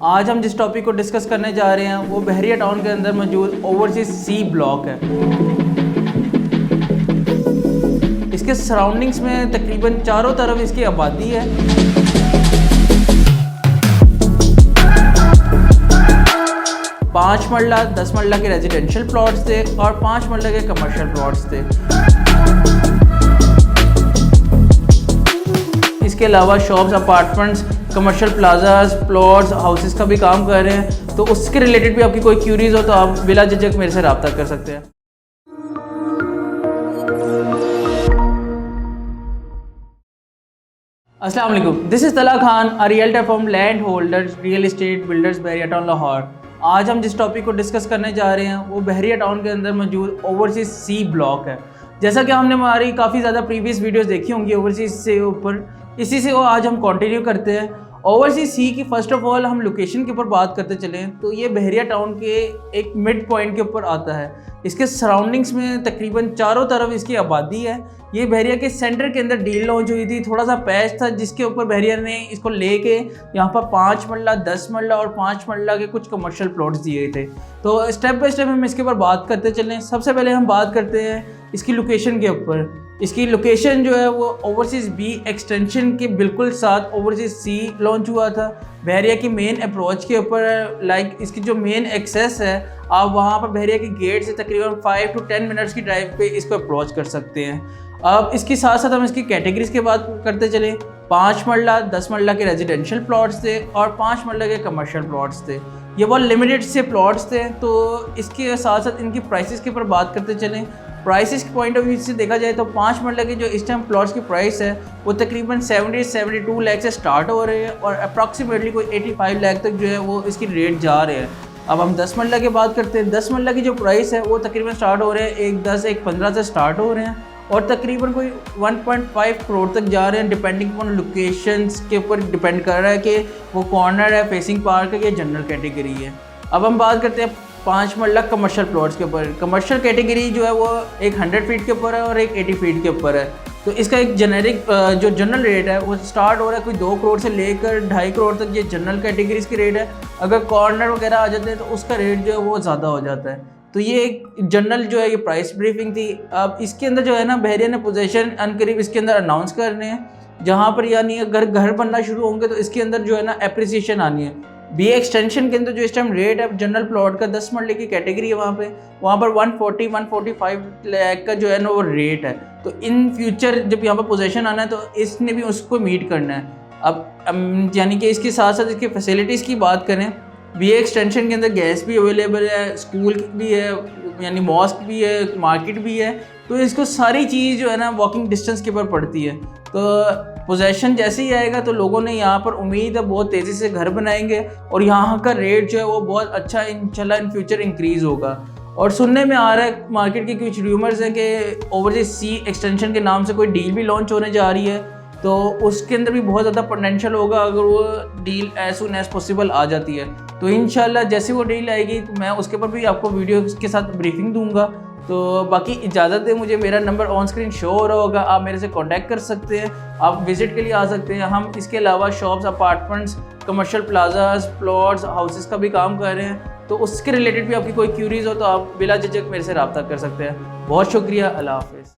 आज हम जिस टॉपिक को डिस्कस करने जा रहे हैं वो बहरिया टाउन के अंदर मौजूद ओवरसीज सी ब्लॉक है। इसके सराउंडिंग्स में तकरीबन चारों तरफ इसकी आबादी है। पाँच मरला 10 मरला के रेजिडेंशियल प्लॉट्स थे और 5 मरला के कमर्शियल प्लॉट्स थे। इसके अलावा shops, apartments, commercial plazas, plots, houses का भी काम कर रहे हैं। तो उसके रिलेटेड भी आपकी कोई क्यूरीज हो तो आप बिला झिझक मेरे से रब्ता कर सकते हैं। अस्सलाम वालेकुम, this is Talha Khan, a realtor from land holders real estate builders Bahria town Lahore. आज हम जिस टॉपिक को डिस्कस करने जा रहे हैं वो बहरिया टाउन के अंदर मौजूद ओवरसीज सी ब्लॉक है। जैसा कि हमने हमारी काफ़ी ज़्यादा प्रीवियस वीडियोस देखी होंगी ओवरसीज से ऊपर, इसी से वो आज हम कंटिन्यू करते हैं। ओवरसीज सी की फ़र्स्ट ऑफ ऑल हम लोकेशन के ऊपर बात करते चलें तो ये बहरिया टाउन के एक मिड पॉइंट के ऊपर आता है। इसके सराउंडिंग्स में तकरीबन चारों तरफ इसकी आबादी है। ये बहरिया के सेंटर के अंदर डील लॉन्च हुई थी, थोड़ा सा पैच था जिसके ऊपर बहरिया ने इसको लेके यहाँ पर 5 मरला 10 मरला और 5 मरला के कुछ कमर्शियल प्लॉट्स दिए थे। तो स्टेप बाय स्टेप हम इसके ऊपर बात करते चलें। सबसे पहले हम बात करते हैं इसकी लोकेशन के ऊपर। इसकी लोकेशन जो है वो ओवरसीज बी एक्सटेंशन के बिल्कुल साथ ओवरसीज सी लॉन्च हुआ था। बहरिया की मेन अप्रोच के ऊपर लाइक इसकी जो मेन एक्सेस है, आप वहाँ पर बहरिया के गेट से तकरीबन 5 to 10 मिनट्स की ड्राइव पे इसको अप्रोच कर सकते हैं। अब इसके साथ साथ हम इसकी कैटेगरीज की बात करते चलें। 5 मरला 10 मरला के रेजिडेंशियल प्लॉट्स थे और 5 मरला के कमर्शियल प्लॉट्स थे। ये बहुत लिमिटेड से प्लॉट्स थे। तो इसके साथ साथ इनकी प्राइसेस के ऊपर बात करते चलें। प्राइसेस के पॉइंट ऑफ व्यू से देखा जाए तो 5 मरला के जो इस टाइम प्लॉट्स की प्राइस है वो तकरीबन 72 लाख से स्टार्ट हो रहे हैं और अप्रॉक्सीमेटली कोई 85 लाख तक जो है वो इसकी रेट जा रहे हैं। अब हम 10 मरला की बात करते हैं। 10 मरला की जो प्राइस है वो तकरीबन स्टार्ट हो रहे हैं 1.10 1.15 से स्टार्ट हो रहे हैं और तकरीबन कोई 1.5 करोड़ तक जा रहे हैं, डिपेंडिंग ऑन लोकेशंस के ऊपर डिपेंड कर रहा है कि वो कॉर्नर है, फेसिंग पार्क है या जनरल कैटेगरी है। अब हम बात करते हैं 5 मरला कमर्शियल प्लॉट्स के ऊपर। कमर्शियल कैटेगरी जो है वो एक 100 फीट के ऊपर है और एक 80 फीट के ऊपर है। तो इसका एक जेनेरिक जो जनरल रेट है वो स्टार्ट हो रहा है कोई 2 करोड़ से लेकर 2.5 करोड़ तक। ये जनरल कैटेगरीज की रेट है। अगर कॉर्नर वगैरह आ जाते हैं तो उसका रेट जो है वो ज़्यादा हो जाता है। तो ये एक जनरल जो है ये प्राइस ब्रीफिंग थी। अब इसके अंदर जो है ना बहरिया ने पोजीशन अनकरीब इसके अंदर अनाउंस करने हैं, जहाँ पर यानी अगर घर बनना शुरू होंगे तो इसके अंदर जो है ना एप्रिसिएशन आनी है। बी एक्सटेंशन के अंदर जो इस टाइम रेट है जनरल प्लॉट का 10 मरले की कैटेगरी है, वहाँ पर 140-145 लाख का जो है ना वो रेट है। तो इन फ्यूचर जब यहाँ पर पोजीशन आना है तो इसने भी उसको मीट करना है। अब यानी कि इसके साथ साथ इसकी फैसिलिटीज़ की बात करें, बी एक्सटेंशन के अंदर गैस भी अवेलेबल है, स्कूल भी है, यानी मॉस्क भी है, मार्केट भी है। तो इसको सारी चीज़ जो है ना वॉकिंग डिस्टेंस के ऊपर पड़ती है। तो पोजेशन जैसे ही आएगा तो लोगों ने यहाँ पर उम्मीद है बहुत तेज़ी से घर बनाएंगे और यहाँ का रेट जो है वो बहुत अच्छा इंशाल्लाह इन फ्यूचर इंक्रीज़ होगा। और सुनने में आ रहा है मार्केट के कुछ रूमर्स हैं कि ओवरसीज सी एक्सटेंशन के नाम से कोई डील भी लॉन्च होने जा रही है। तो उसके अंदर भी बहुत ज़्यादा पोटेंशियल होगा अगर वो deal as soon as possible आ जाती है। तो इंशाल्लाह जैसे वो डील आएगी तो मैं उसके ऊपर भी आपको वीडियो के साथ ब्रीफिंग दूंगा। तो बाकी इजाज़त है, मुझे मेरा नंबर ऑन स्क्रीन शो हो रहा होगा, आप मेरे से कांटेक्ट कर सकते हैं, आप विज़िट के लिए आ सकते हैं। हम इसके अलावा shops, apartments, commercial plazas, plots, houses का भी काम कर रहे हैं। तो उसके रिलेटेड भी आपकी कोई क्यूरीज हो तो आप बिला झिझक मेरे से रब्ता कर सकते हैं। बहुत शुक्रिया, अल्लाह हाफ़िज़।